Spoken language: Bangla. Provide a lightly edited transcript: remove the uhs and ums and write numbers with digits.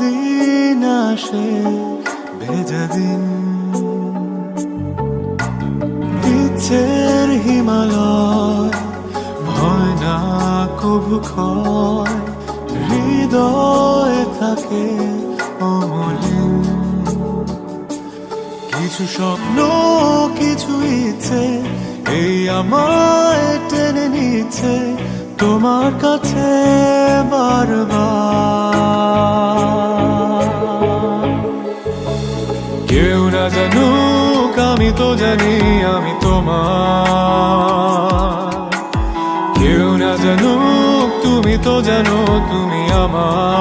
দিন আসে ভেজা দিন, ইচ্ছের হিমালয় হয় না কবু ক্ষয়, হৃদয়ে থাকে অমলিন। কিছু স্বপ্ন কিছু ইচ্ছে এই আমায় টেনে নিচ্ছে তোমার কাছে বারবার। কেউ না জানুক আমি তো জানি আমি তোমার, কেউ না জানুক তুমি তো জানো তুমি আমার।